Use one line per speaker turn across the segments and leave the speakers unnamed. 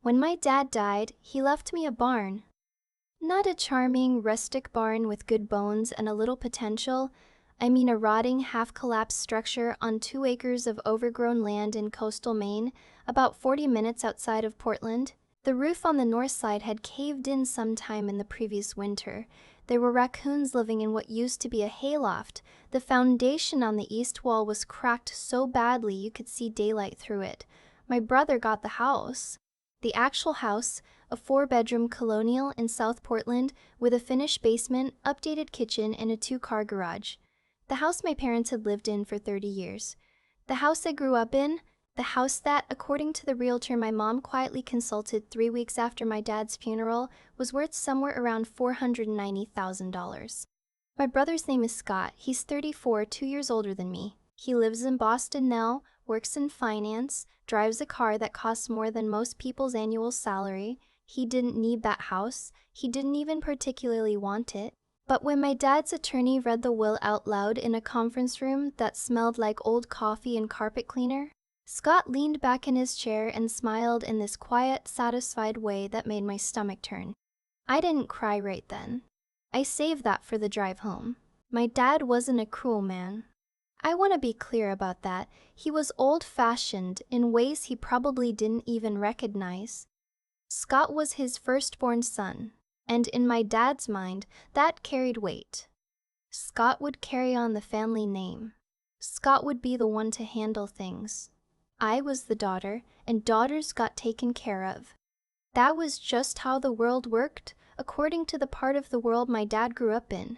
When my dad died, he left me a barn. Not a charming, rustic barn with good bones and a little potential. I mean a rotting, half-collapsed structure on 2 acres of overgrown land in coastal Maine, about 40 minutes outside of Portland. The roof on the north side had caved in sometime in the previous winter. There were raccoons living in what used to be a hayloft. The foundation on the east wall was cracked so badly you could see daylight through it. My brother got the house. The actual house, a 4-bedroom colonial in South Portland with a finished basement, updated kitchen, and a 2-car garage. The house my parents had lived in for 30 years. The house I grew up in, the house that, according to the realtor my mom quietly consulted 3 weeks after my dad's funeral, was worth somewhere around $490,000. My brother's name is Scott. He's 34, 2 years older than me. He lives in Boston now, works in finance, drives a car that costs more than most people's annual salary. He didn't need that house. He didn't even particularly want it. But when my dad's attorney read the will out loud in a conference room that smelled like old coffee and carpet cleaner, Scott leaned back in his chair and smiled in this quiet, satisfied way that made my stomach turn. I didn't cry right then. I saved that for the drive home. My dad wasn't a cruel man. I want to be clear about that. He was old-fashioned in ways he probably didn't even recognize. Scott was his firstborn son, and in my dad's mind, that carried weight. Scott would carry on the family name. Scott would be the one to handle things. I was the daughter, and daughters got taken care of. That was just how the world worked, according to the part of the world my dad grew up in.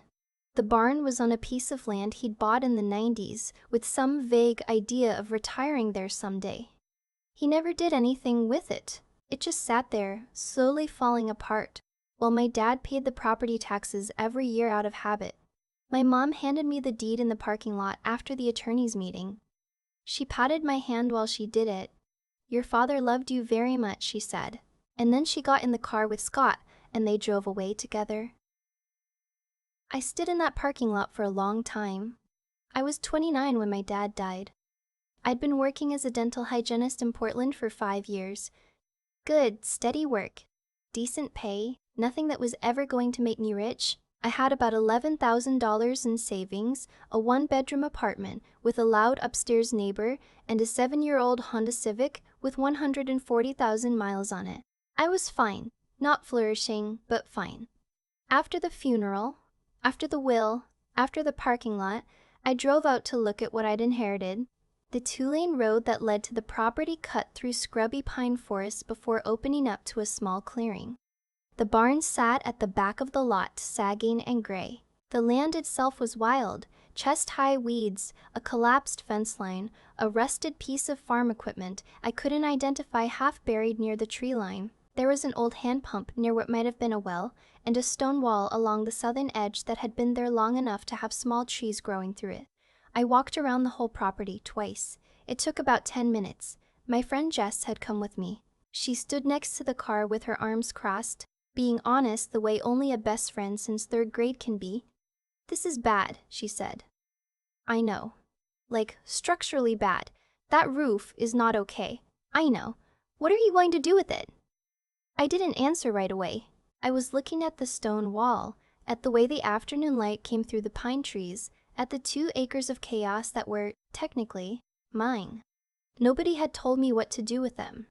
The barn was on a piece of land he'd bought in the 90s, with some vague idea of retiring there someday. He never did anything with it. It just sat there, slowly falling apart, while my dad paid the property taxes every year out of habit. My mom handed me the deed in the parking lot after the attorney's meeting. She patted my hand while she did it. "Your father loved you very much," she said. And then she got in the car with Scott, and they drove away together. I stood in that parking lot for a long time. I was 29 when my dad died. I'd been working as a dental hygienist in Portland for 5 years. Good, steady work, decent pay, nothing that was ever going to make me rich. I had about $11,000 in savings, a 1-bedroom apartment with a loud upstairs neighbor, and a 7-year-old Honda Civic with 140,000 miles on it. I was fine, not flourishing, but fine. After the funeral, after the will, after the parking lot, I drove out to look at what I'd inherited. The 2-lane road that led to the property cut through scrubby pine forest before opening up to a small clearing. The barn sat at the back of the lot, sagging and gray. The land itself was wild, chest-high weeds, a collapsed fence line, a rusted piece of farm equipment I couldn't identify half buried near the tree line. There was an old hand pump near what might have been a well, and a stone wall along the southern edge that had been there long enough to have small trees growing through it. I walked around the whole property twice. It took about 10 minutes. My friend Jess had come with me. She stood next to the car with her arms crossed, being honest the way only a best friend since 3rd grade can be. "This is bad," she said. "I know. Like, structurally bad. That roof is not okay. I know. What are you going to do with it?" I didn't answer right away. I was looking at the stone wall, at the way the afternoon light came through the pine trees, at the 2 acres of chaos that were, technically, mine. Nobody had told me what to do with them.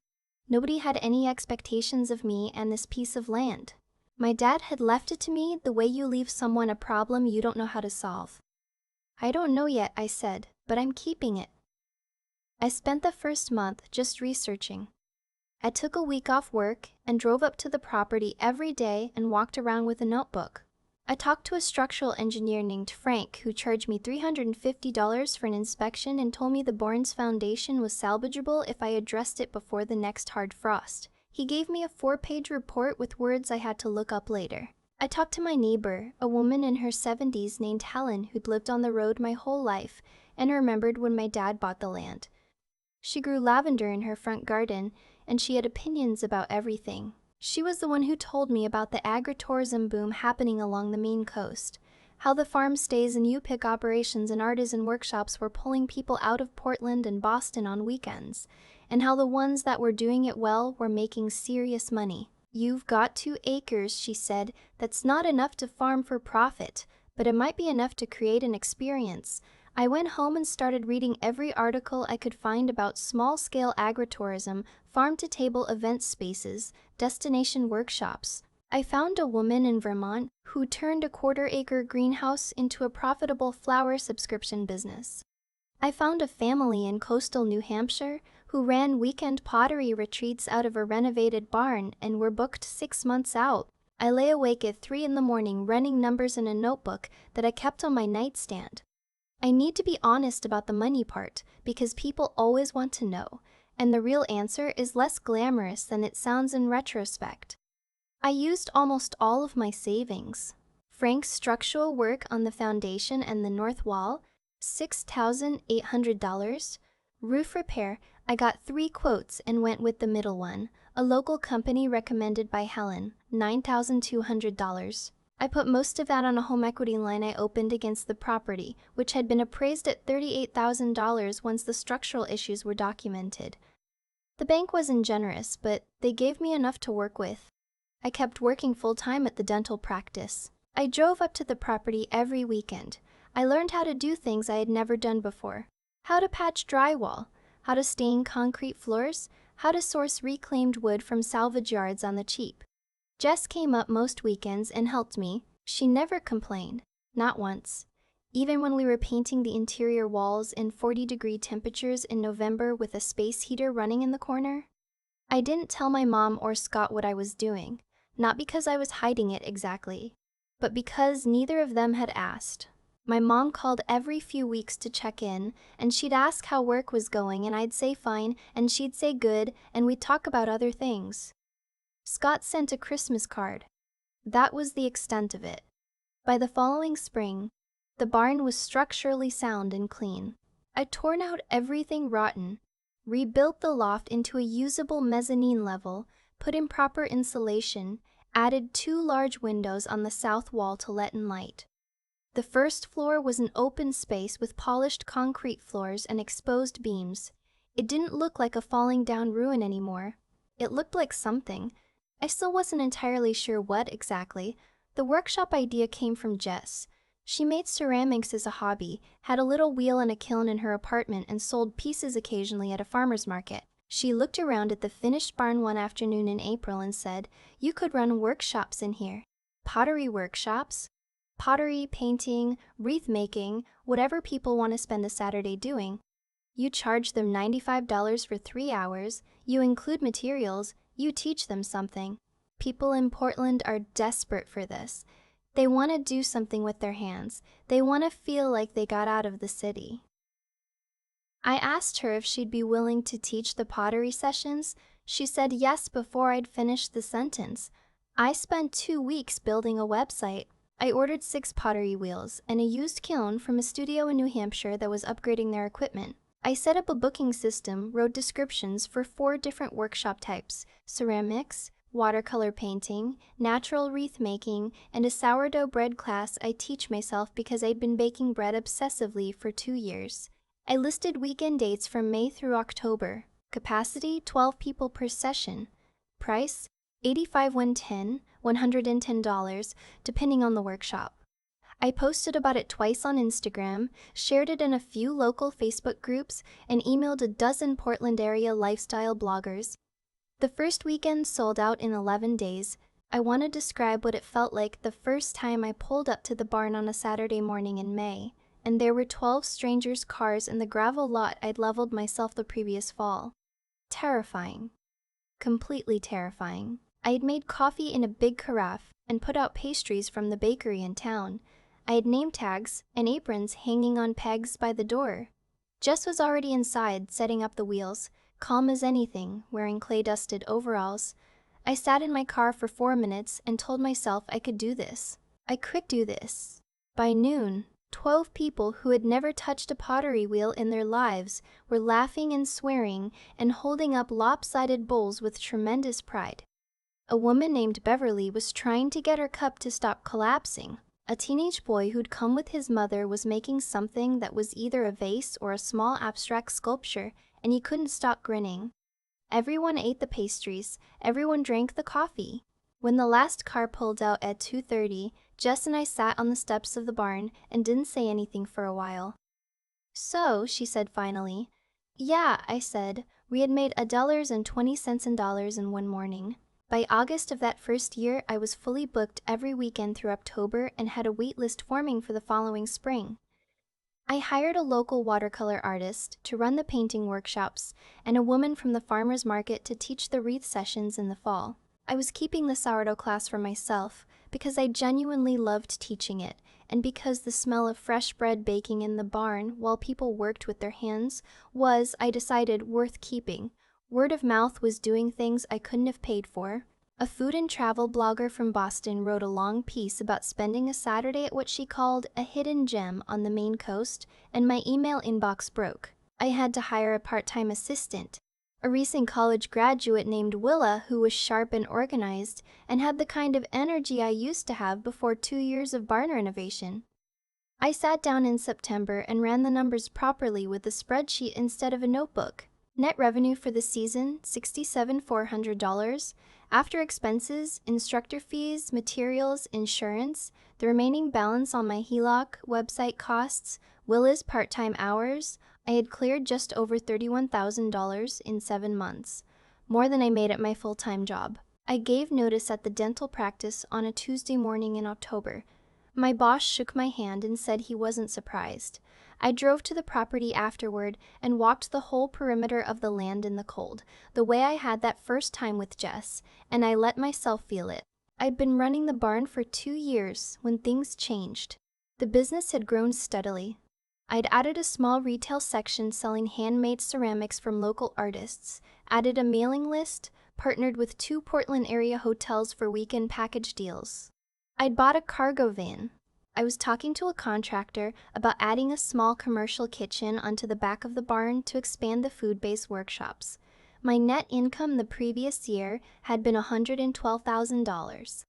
Nobody had any expectations of me and this piece of land. My dad had left it to me the way you leave someone a problem you don't know how to solve. "I don't know yet," I said, "but I'm keeping it." I spent the first month just researching. I took a week off work and drove up to the property every day and walked around with a notebook. I talked to a structural engineer named Frank who charged me $350 for an inspection and told me the barn's foundation was salvageable if I addressed it before the next hard frost. He gave me a 4-page report with words I had to look up later. I talked to my neighbor, a woman in her 70s named Helen who'd lived on the road my whole life and remembered when my dad bought the land. She grew lavender in her front garden, and she had opinions about everything. She was the one who told me about the agritourism boom happening along the Maine coast, how the farm stays and U-Pick operations and artisan workshops were pulling people out of Portland and Boston on weekends, and how the ones that were doing it well were making serious money. "You've got 2 acres," she said. "That's not enough to farm for profit, but it might be enough to create an experience." I went home and started reading every article I could find about small-scale agritourism, farm-to-table event spaces, destination workshops. I found a woman in Vermont who turned a quarter-acre greenhouse into a profitable flower subscription business. I found a family in coastal New Hampshire who ran weekend pottery retreats out of a renovated barn and were booked 6 months out. I lay awake at 3 in the morning running numbers in a notebook that I kept on my nightstand. I need to be honest about the money part because people always want to know, and the real answer is less glamorous than it sounds in retrospect. I used almost all of my savings. Frank's structural work on the foundation and the north wall, $6,800. Roof repair, I got 3 quotes and went with the middle one, a local company recommended by Helen, $9,200. I put most of that on a home equity line I opened against the property, which had been appraised at $38,000 once the structural issues were documented. The bank wasn't generous, but they gave me enough to work with. I kept working full-time at the dental practice. I drove up to the property every weekend. I learned how to do things I had never done before. How to patch drywall, how to stain concrete floors, how to source reclaimed wood from salvage yards on the cheap. Jess came up most weekends and helped me. She never complained, not once. Even when we were painting the interior walls in 40-degree temperatures in November with a space heater running in the corner. I didn't tell my mom or Scott what I was doing, not because I was hiding it exactly, but because neither of them had asked. My mom called every few weeks to check in, and she'd ask how work was going, and I'd say fine, and she'd say good, and we'd talk about other things. Scott sent a Christmas card. That was the extent of it. By the following spring, the barn was structurally sound and clean. I'd torn out everything rotten, rebuilt the loft into a usable mezzanine level, put in proper insulation, added 2 large windows on the south wall to let in light. The first floor was an open space with polished concrete floors and exposed beams. It didn't look like a falling down ruin anymore. It looked like something. I still wasn't entirely sure what exactly. The workshop idea came from Jess. She made ceramics as a hobby, had a little wheel and a kiln in her apartment, and sold pieces occasionally at a farmer's market. She looked around at the finished barn one afternoon in April and said, "You could run workshops in here." Pottery workshops? Pottery, painting, wreath making, whatever people want to spend a Saturday doing. You charge them $95 for 3 hours, you include materials, you teach them something. People in Portland are desperate for this. They want to do something with their hands. They want to feel like they got out of the city. I asked her if she'd be willing to teach the pottery sessions. She said yes before I'd finished the sentence. I spent 2 weeks building a website. I ordered 6 pottery wheels and a used kiln from a studio in New Hampshire that was upgrading their equipment. I set up a booking system, wrote descriptions for 4 different workshop types: ceramics, watercolor painting, natural wreath making, and a sourdough bread class I teach myself because I'd been baking bread obsessively for 2 years. I listed weekend dates from May through October. Capacity, 12 people per session. Price, $85 $110, depending on the workshop. I posted about it twice on Instagram, shared it in a few local Facebook groups, and emailed a dozen Portland area lifestyle bloggers. The first weekend sold out in 11 days. I want to describe what it felt like the first time I pulled up to the barn on a Saturday morning in May, and there were 12 strangers' cars in the gravel lot I'd leveled myself the previous fall. Terrifying. Completely terrifying. I had made coffee in a big carafe and put out pastries from the bakery in town. I had name tags and aprons hanging on pegs by the door. Jess was already inside, setting up the wheels, calm as anything, wearing clay-dusted overalls. I sat in my car for 4 minutes and told myself I could do this. I could do this. By noon, 12 people who had never touched a pottery wheel in their lives were laughing and swearing and holding up lopsided bowls with tremendous pride. A woman named Beverly was trying to get her cup to stop collapsing. A teenage boy who'd come with his mother was making something that was either a vase or a small abstract sculpture, and he couldn't stop grinning. Everyone ate the pastries, everyone drank the coffee. When the last car pulled out at 2:30, Jess and I sat on the steps of the barn and didn't say anything for a while. "So," she said finally. "Yeah," I said. We had made $1.20 in dollars in one morning. By August of that first year, I was fully booked every weekend through October and had a wait list forming for the following spring. I hired a local watercolor artist to run the painting workshops and a woman from the farmer's market to teach the wreath sessions in the fall. I was keeping the sourdough class for myself because I genuinely loved teaching it, and because the smell of fresh bread baking in the barn while people worked with their hands was, I decided, worth keeping. Word of mouth was doing things I couldn't have paid for. A food and travel blogger from Boston wrote a long piece about spending a Saturday at what she called a hidden gem on the Maine coast, and my email inbox broke. I had to hire a part-time assistant, a recent college graduate named Willa who was sharp and organized and had the kind of energy I used to have before 2 years of barn renovation. I sat down in September and ran the numbers properly with a spreadsheet instead of a notebook. Net revenue for the season, $67,400. After expenses, instructor fees, materials, insurance, the remaining balance on my HELOC, website costs, Willa's part-time hours, I had cleared just over $31,000 in 7 months, more than I made at my full-time job. I gave notice at the dental practice on a Tuesday morning in October. My boss shook my hand and said he wasn't surprised. I drove to the property afterward and walked the whole perimeter of the land in the cold, the way I had that first time with Jess, and I let myself feel it. I'd been running the barn for 2 years when things changed. The business had grown steadily. I'd added a small retail section selling handmade ceramics from local artists, added a mailing list, partnered with 2 Portland area hotels for weekend package deals. I'd bought a cargo van. I was talking to a contractor about adding a small commercial kitchen onto the back of the barn to expand the food-based workshops. My net income the previous year had been $112,000.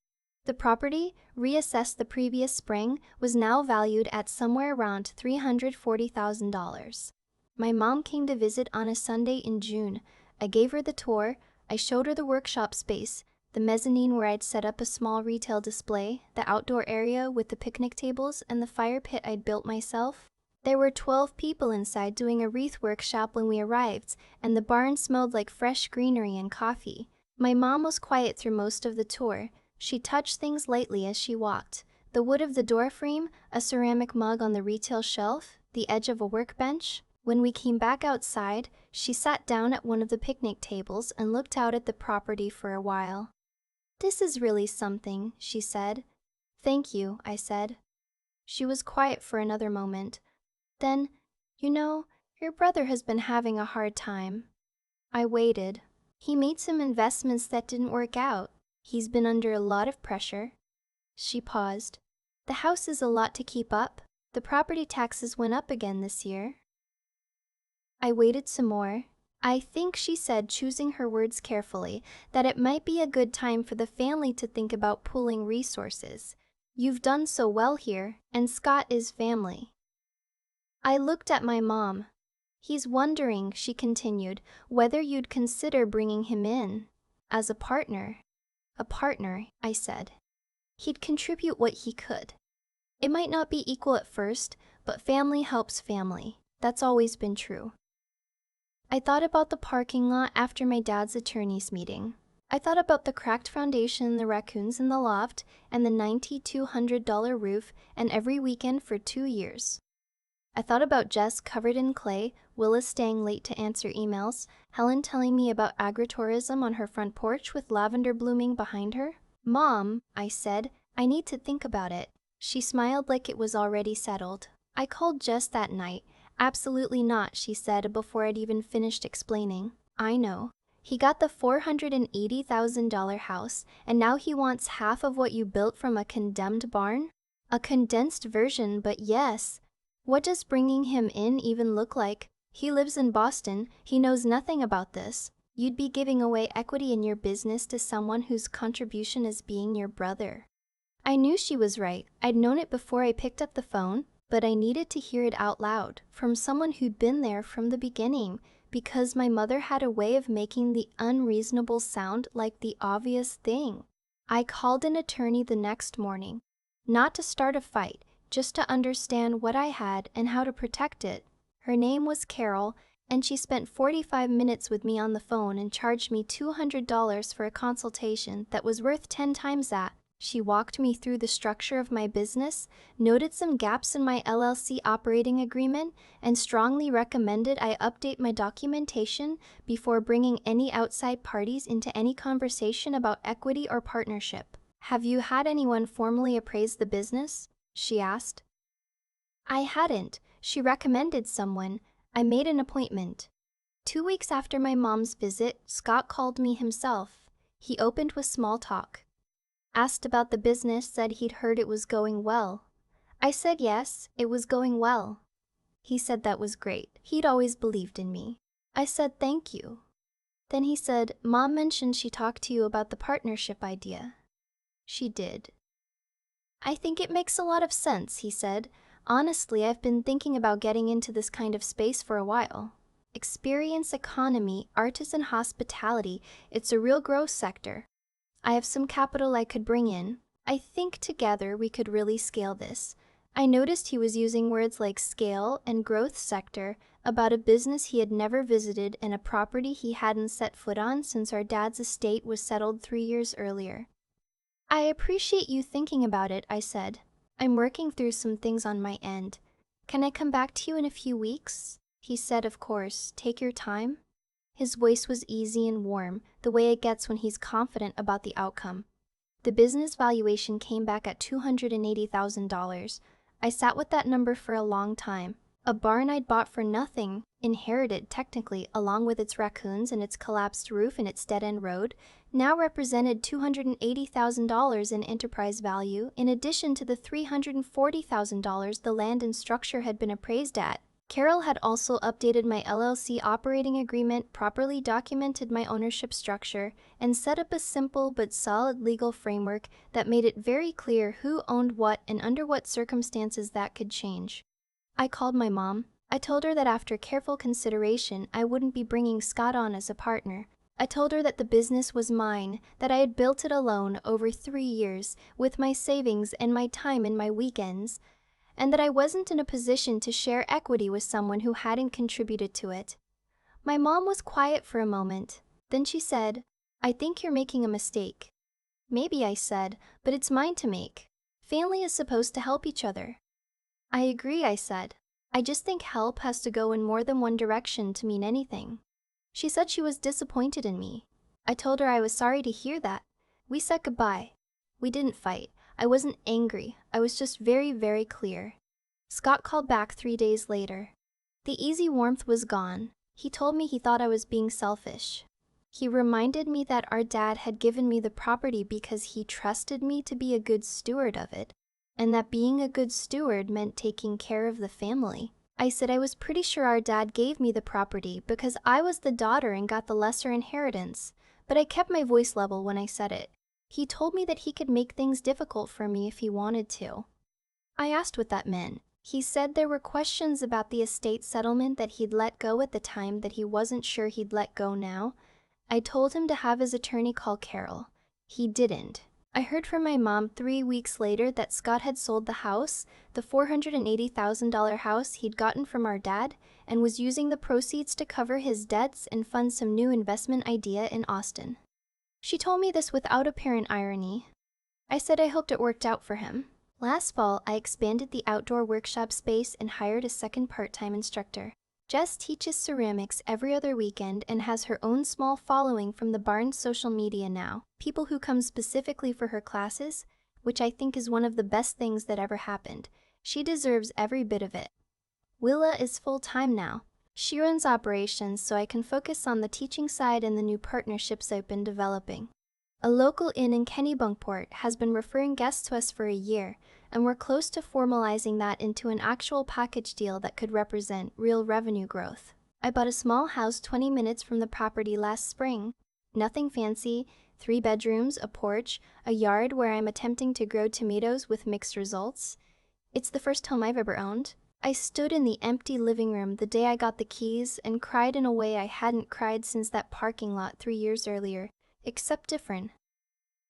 The property, reassessed the previous spring, was now valued at somewhere around $340,000. My mom came to visit on a Sunday in June. I gave her the tour. I showed her the workshop space, the mezzanine where I'd set up a small retail display, the outdoor area with the picnic tables, and the fire pit I'd built myself. There were 12 people inside doing a wreath workshop when we arrived, and the barn smelled like fresh greenery and coffee. My mom was quiet through most of the tour. She touched things lightly as she walked. The wood of the door frame, a ceramic mug on the retail shelf, the edge of a workbench. When we came back outside, she sat down at one of the picnic tables and looked out at the property for a while. "This is really something," she said. "Thank you," I said. She was quiet for another moment. Then, your brother has been having a hard time." I waited. "He made some investments that didn't work out. He's been under a lot of pressure." She paused. "The house is a lot to keep up. The property taxes went up again this year." I waited some more. "I think," she said, choosing her words carefully, "that it might be a good time for the family to think about pooling resources. You've done so well here, and Scott is family." I looked at my mom. "He's wondering," she continued, "whether you'd consider bringing him in as a partner." "A partner," I said. "He'd contribute what he could. It might not be equal at first, but family helps family. That's always been true." I thought about the parking lot after my dad's attorney's meeting. I thought about the cracked foundation, the raccoons in the loft, and the $9,200 roof, and every weekend for 2 years. I thought about Jess covered in clay, Willa staying late to answer emails, Helen telling me about agritourism on her front porch with lavender blooming behind her. "Mom," I said, "I need to think about it." She smiled like it was already settled. I called Jess that night. "Absolutely not," she said before I'd even finished explaining. "I know. He got the $480,000 house, and now he wants half of what you built from a condemned barn?" "A condensed version, but yes." "What does bringing him in even look like? He lives in Boston. He knows nothing about this. You'd be giving away equity in your business to someone whose contribution is being your brother." I knew she was right. I'd known it before I picked up the phone, but I needed to hear it out loud, from someone who'd been there from the beginning, because my mother had a way of making the unreasonable sound like the obvious thing. I called an attorney the next morning, not to start a fight, just to understand what I had and how to protect it. Her name was Carol, and she spent 45 minutes with me on the phone and charged me $200 for a consultation that was worth 10 times that. She walked me through the structure of my business, noted some gaps in my LLC operating agreement, and strongly recommended I update my documentation before bringing any outside parties into any conversation about equity or partnership. "Have you had anyone formally appraise the business?" she asked. I hadn't. She recommended someone. I made an appointment. 2 weeks after my mom's visit, Scott called me himself. He opened with small talk. Asked about the business, said he'd heard it was going well. I said yes, it was going well. He said that was great. He'd always believed in me. I said thank you. Then he said, "Mom mentioned she talked to you about the partnership idea." She did. "I think it makes a lot of sense," he said. "Honestly, I've been thinking about getting into this kind of space for a while. Experience economy, artisan hospitality, it's a real growth sector. I have some capital I could bring in. I think together we could really scale this." I noticed he was using words like scale and growth sector about a business he had never visited and a property he hadn't set foot on since our dad's estate was settled 3 years earlier. "I appreciate you thinking about it," I said. "I'm working through some things on my end. Can I come back to you in a few weeks?" He said, "Of course, take your time." His voice was easy and warm, the way it gets when he's confident about the outcome. The business valuation came back at $280,000. I sat with that number for a long time. A barn I'd bought for nothing, inherited technically along with its raccoons and its collapsed roof and its dead-end road, now represented $280,000 in enterprise value, in addition to the $340,000 the land and structure had been appraised at. Carol had also updated my LLC operating agreement, properly documented my ownership structure, and set up a simple but solid legal framework that made it very clear who owned what and under what circumstances that could change. I called my mom. I told her that after careful consideration, I wouldn't be bringing Scott on as a partner. I told her that the business was mine, that I had built it alone over 3 years, with my savings and my time and my weekends, and that I wasn't in a position to share equity with someone who hadn't contributed to it. My mom was quiet for a moment. Then she said, "I think you're making a mistake." "Maybe," I said, "but it's mine to make. Family is supposed to help each other." "I agree," I said. "I just think help has to go in more than one direction to mean anything." She said she was disappointed in me. I told her I was sorry to hear that. We said goodbye. We didn't fight. I wasn't angry. I was just very, very clear. Scott called back 3 days later. The easy warmth was gone. He told me he thought I was being selfish. He reminded me that our dad had given me the property because he trusted me to be a good steward of it, and that being a good steward meant taking care of the family. I said I was pretty sure our dad gave me the property because I was the daughter and got the lesser inheritance, but I kept my voice level when I said it. He told me that he could make things difficult for me if he wanted to. I asked what that meant. He said there were questions about the estate settlement that he'd let go at the time that he wasn't sure he'd let go now. I told him to have his attorney call Carol. He didn't. I heard from my mom 3 weeks later that Scott had sold the house, the $480,000 house he'd gotten from our dad, and was using the proceeds to cover his debts and fund some new investment idea in Austin. She told me this without apparent irony. I said I hoped it worked out for him. Last fall, I expanded the outdoor workshop space and hired a second part-time instructor. Jess teaches ceramics every other weekend and has her own small following from the barn's social media now, people who come specifically for her classes, which I think is one of the best things that ever happened. She deserves every bit of it. Willa is full-time now. She runs operations so I can focus on the teaching side and the new partnerships I've been developing. A local inn in Kennebunkport has been referring guests to us for a year, and we're close to formalizing that into an actual package deal that could represent real revenue growth. I bought a small house 20 minutes from the property last spring. Nothing fancy, 3 bedrooms, a porch, a yard where I'm attempting to grow tomatoes with mixed results. It's the first home I've ever owned. I stood in the empty living room the day I got the keys and cried in a way I hadn't cried since that parking lot 3 years earlier, except different.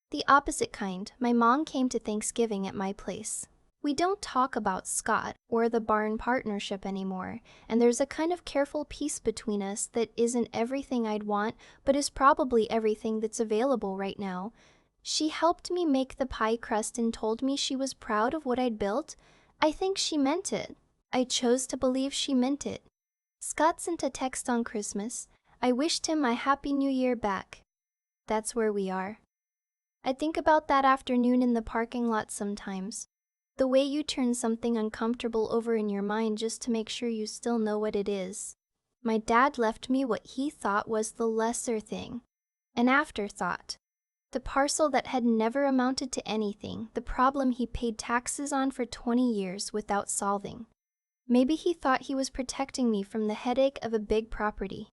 The opposite kind. My mom came to Thanksgiving at my place. We don't talk about Scott or the barn partnership anymore, and there's a kind of careful peace between us that isn't everything I'd want, but is probably everything that's available right now. She helped me make the pie crust and told me she was proud of what I'd built. I think she meant it. I chose to believe she meant it. Scott sent a text on Christmas. I wished him a Happy New Year back. That's where we are. I think about that afternoon in the parking lot sometimes. The way you turn something uncomfortable over in your mind just to make sure you still know what it is. My dad left me what he thought was the lesser thing. An afterthought. The parcel that had never amounted to anything, the problem he paid taxes on for 20 years without solving. Maybe he thought he was protecting me from the headache of a big property.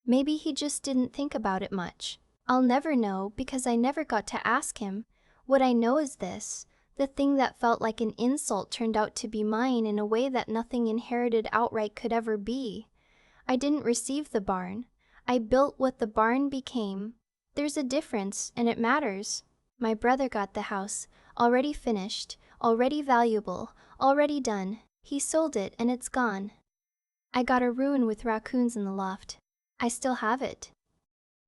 Maybe he just didn't think about it much. I'll never know because I never got to ask him. What I know is this: the thing that felt like an insult turned out to be mine in a way that nothing inherited outright could ever be. I didn't receive the barn. I built what the barn became. There's a difference, and it matters. My brother got the house, already finished, already valuable, already done. He sold it and it's gone. I got a ruin with raccoons in the loft. I still have it.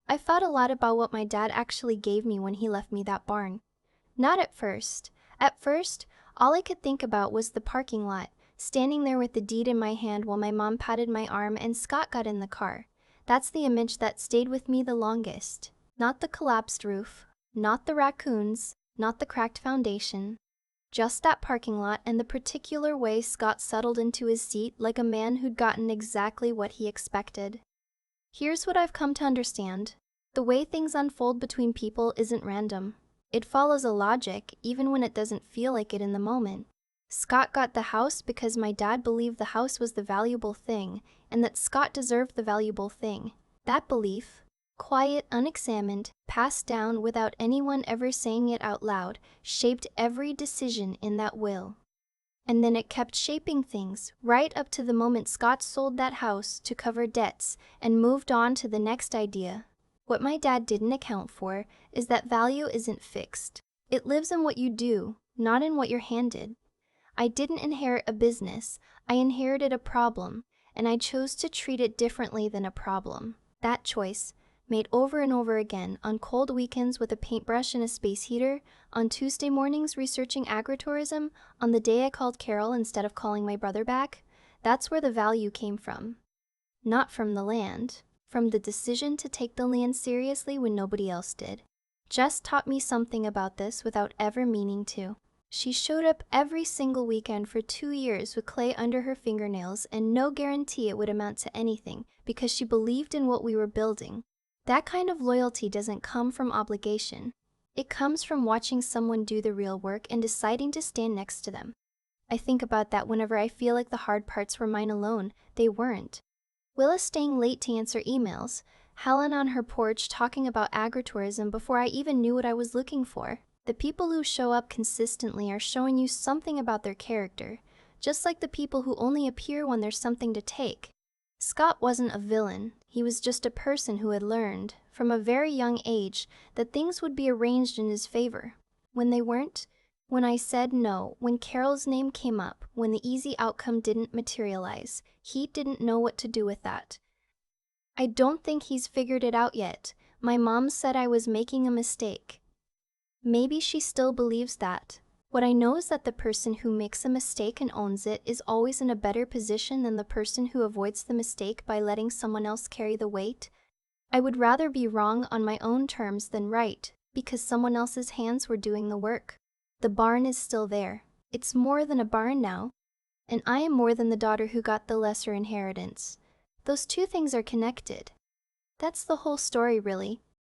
I thought a lot about what my dad actually gave me when he left me that barn. Not at first. At first, all I could think about was the parking lot, standing there with the deed in my hand while my mom patted my arm and Scott got in the car. That's the image that stayed with me the longest. Not the collapsed roof, not the raccoons, not the cracked foundation. Just that parking lot and the particular way Scott settled into his seat like a man who'd gotten exactly what he expected. Here's what I've come to understand. The way things unfold between people isn't random. It follows a logic, even when it doesn't feel like it in the moment. Scott got the house because my dad believed the house was the valuable thing, and that Scott deserved the valuable thing. That belief, quiet, unexamined, passed down without anyone ever saying it out loud, shaped every decision in that will. And then it kept shaping things, right up to the moment Scott sold that house to cover debts and moved on to the next idea. What my dad didn't account for is that value isn't fixed. It lives in what you do, not in what you're handed. I didn't inherit a business, I inherited a problem, and I chose to treat it differently than a problem. That choice, made over and over again on cold weekends with a paintbrush and a space heater, on Tuesday mornings researching agritourism, on the day I called Carol instead of calling my brother back, that's where the value came from. Not from the land, from the decision to take the land seriously when nobody else did. Jess taught me something about this without ever meaning to. She showed up every single weekend for 2 years with clay under her fingernails and no guarantee it would amount to anything because she believed in what we were building. That kind of loyalty doesn't come from obligation. It comes from watching someone do the real work and deciding to stand next to them. I think about that whenever I feel like the hard parts were mine alone. They weren't. Willa staying late to answer emails, Helen on her porch talking about agritourism before I even knew what I was looking for. The people who show up consistently are showing you something about their character, just like the people who only appear when there's something to take. Scott wasn't a villain. He was just a person who had learned, from a very young age, that things would be arranged in his favor. When they weren't, when I said no, when Carol's name came up, when the easy outcome didn't materialize, he didn't know what to do with that. I don't think he's figured it out yet. My mom said I was making a mistake. Maybe she still believes that. What I know is that the person who makes a mistake and owns it is always in a better position than the person who avoids the mistake by letting someone else carry the weight. I would rather be wrong on my own terms than right, because someone else's hands were doing the work. The barn is still there. It's more than a barn now. And I am more than the daughter who got the lesser inheritance. Those two things are connected. That's the whole story, really.